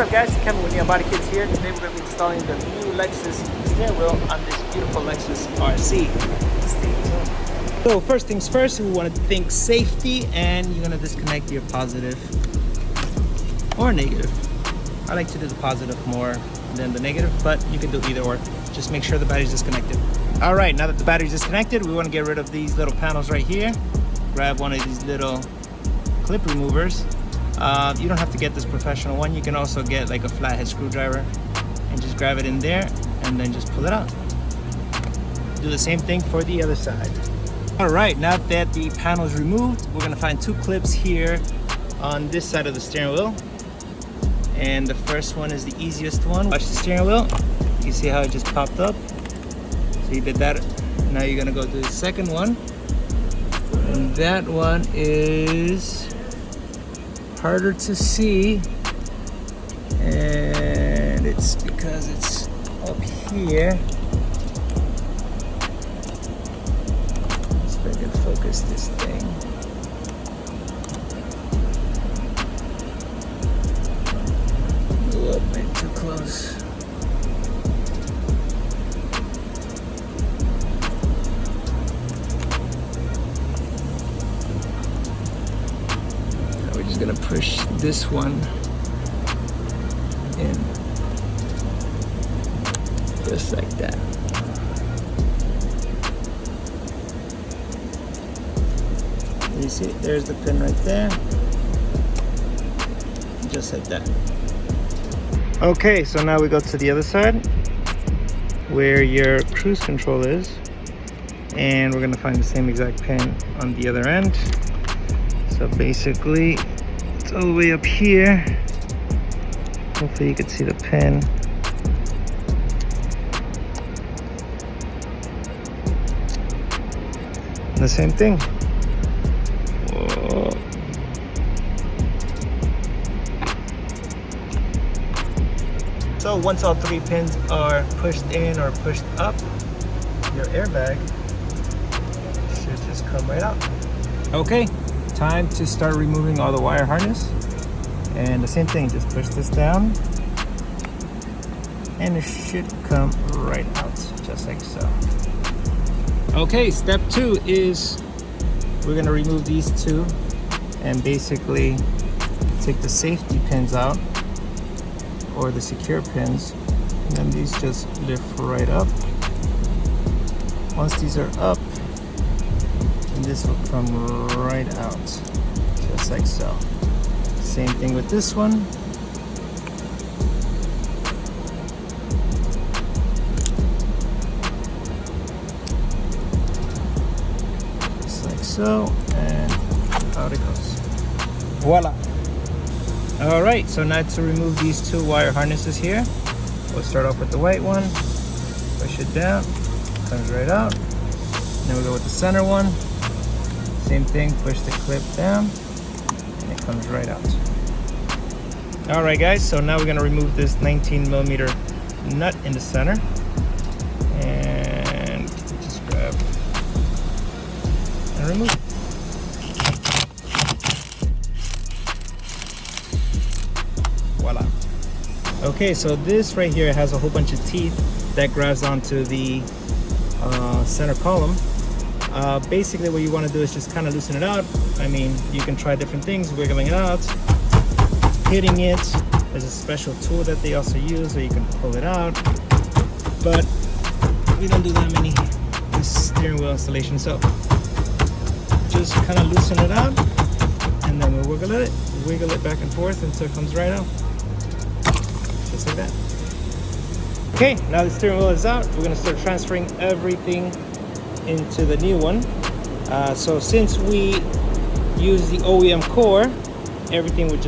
up guys, it's Kevin with Neon Body Kits here. Today we're going to be installing the new Lexus steering wheel on this beautiful Lexus RC. Stay tuned. So first things first, we want to think safety, and you're going to disconnect your positive or negative. I like to do the positive more than the negative, but you can do either or. Just make sure the battery's disconnected. All right, now that the battery's disconnected, we want to get rid of these little panels right here. Grab one of these little clip removers. You don't have to get this professional one. You can also get like a flathead screwdriver and just grab it in there and then just pull it out. Do the same thing for the other side. All right, now that the panel is removed, we're gonna find two clips here on this side of the steering wheel. And the first one is the easiest one. Watch the steering wheel. You see how it just popped up? So you did that. Now you're gonna go to the second one. And that one is harder to see, and it's because it's up here. Let's see if I can focus this thing. Oh, maybe too close. Gonna push this one in just like that. You see, there's the pin right there, just like that. Okay, so now we go to the other side where your cruise control is, and we're gonna find the same exact pin on the other end. So basically all the way up here. Hopefully you can see the pin. The same thing. Whoa. So once all three pins are pushed in or pushed up, your airbag should just come right out. Okay. Time to start removing all the wire harness, and the same thing, just push this down and it should come right out just like so. Okay, step 2 is we're going to remove these two and basically take the safety pins out, or the secure pins, and then these just lift right up. Once these are up, and this will come right out, just like so. Same thing with this one. Just like so, and out it goes. Voila! Alright, so now to remove these two wire harnesses here, we'll start off with the white one, push it down, comes right out. Then we'll go with the center one. Same thing, push the clip down and it comes right out. All right guys, so now we're gonna remove this 19mm nut in the center, and just grab and remove. Voila. Okay, so this right here has a whole bunch of teeth that grabs onto the center column. Basically what you want to do is just kind of loosen it out. I mean, you can try different things, wiggling it out, hitting it. There's a special tool that they also use where you can pull it out, but we don't do that many in steering wheel installation, so just kind of loosen it out, and then we'll wiggle it back and forth until it comes right out, just like that. Okay, now the steering wheel is out, we're going to start transferring everything into the new one. So since we use the OEM core, everything will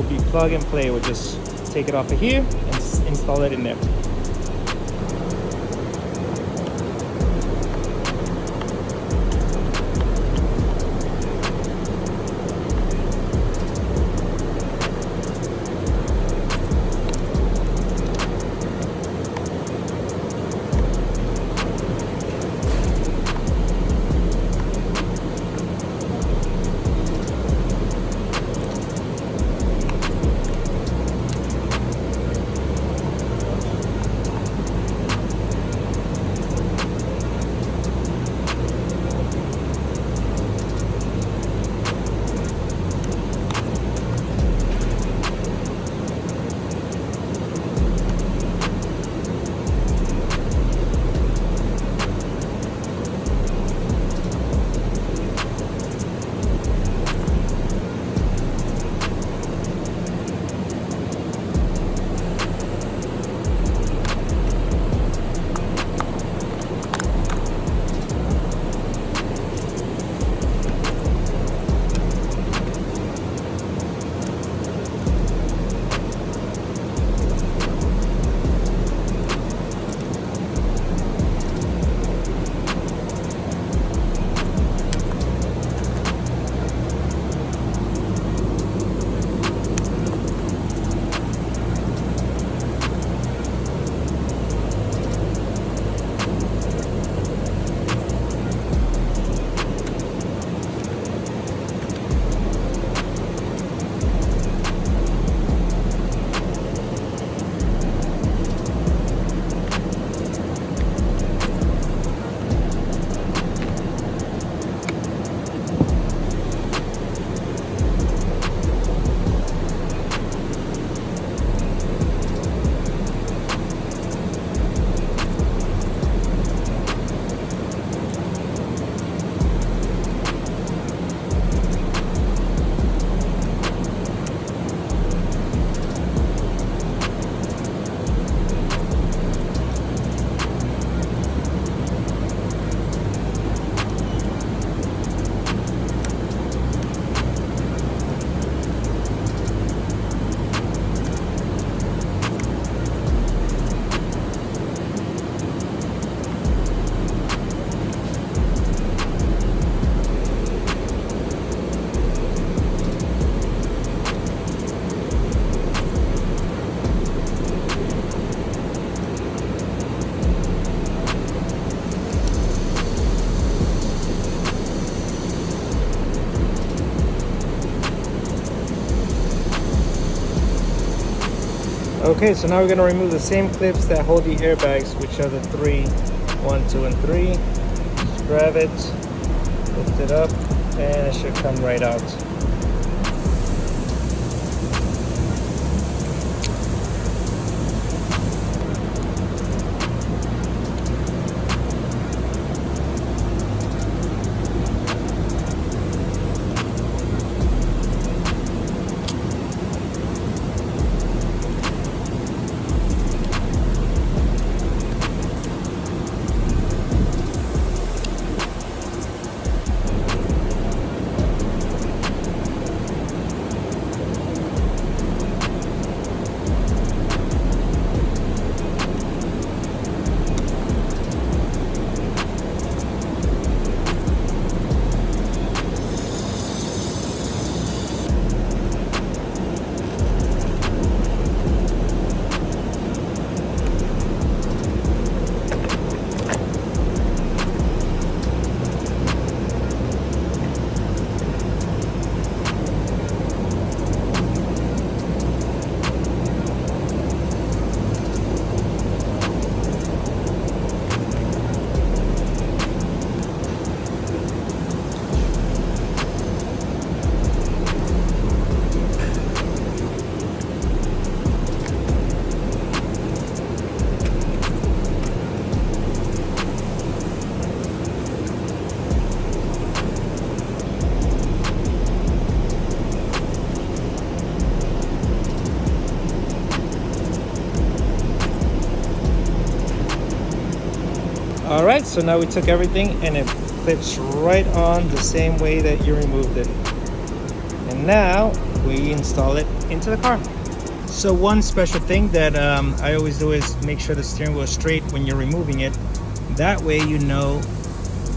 be plug and play. We'll just take it off of here and install it in there. Okay, so now we're going to remove the same clips that hold the airbags, which are the 3, 1, 2, and 3. Just grab it, lift it up, and it should come right out. Alright, so now we took everything and it clips right on the same way that you removed it. And now we install it into the car. So one special thing that I always do is make sure the steering wheel is straight when you're removing it. That way you know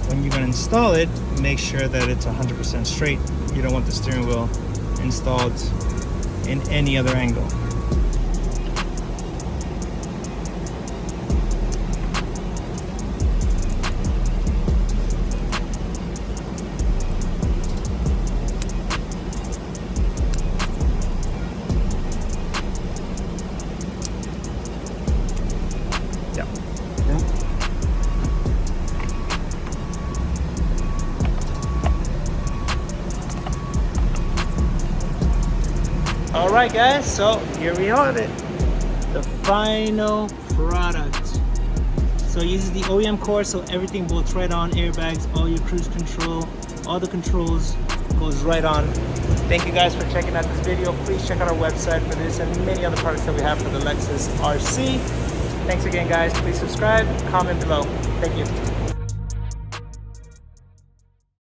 when you're going to install it, make sure that it's 100% straight. You don't want the steering wheel installed in any other angle. Alright guys, so here we are, the final product. So it uses the OEM core, so everything bolts right on, airbags, all your cruise control, all the controls goes right on. Thank you guys for checking out this video. Please check out our website for this and many other products that we have for the Lexus RC. Thanks again guys, please subscribe, comment below. Thank you.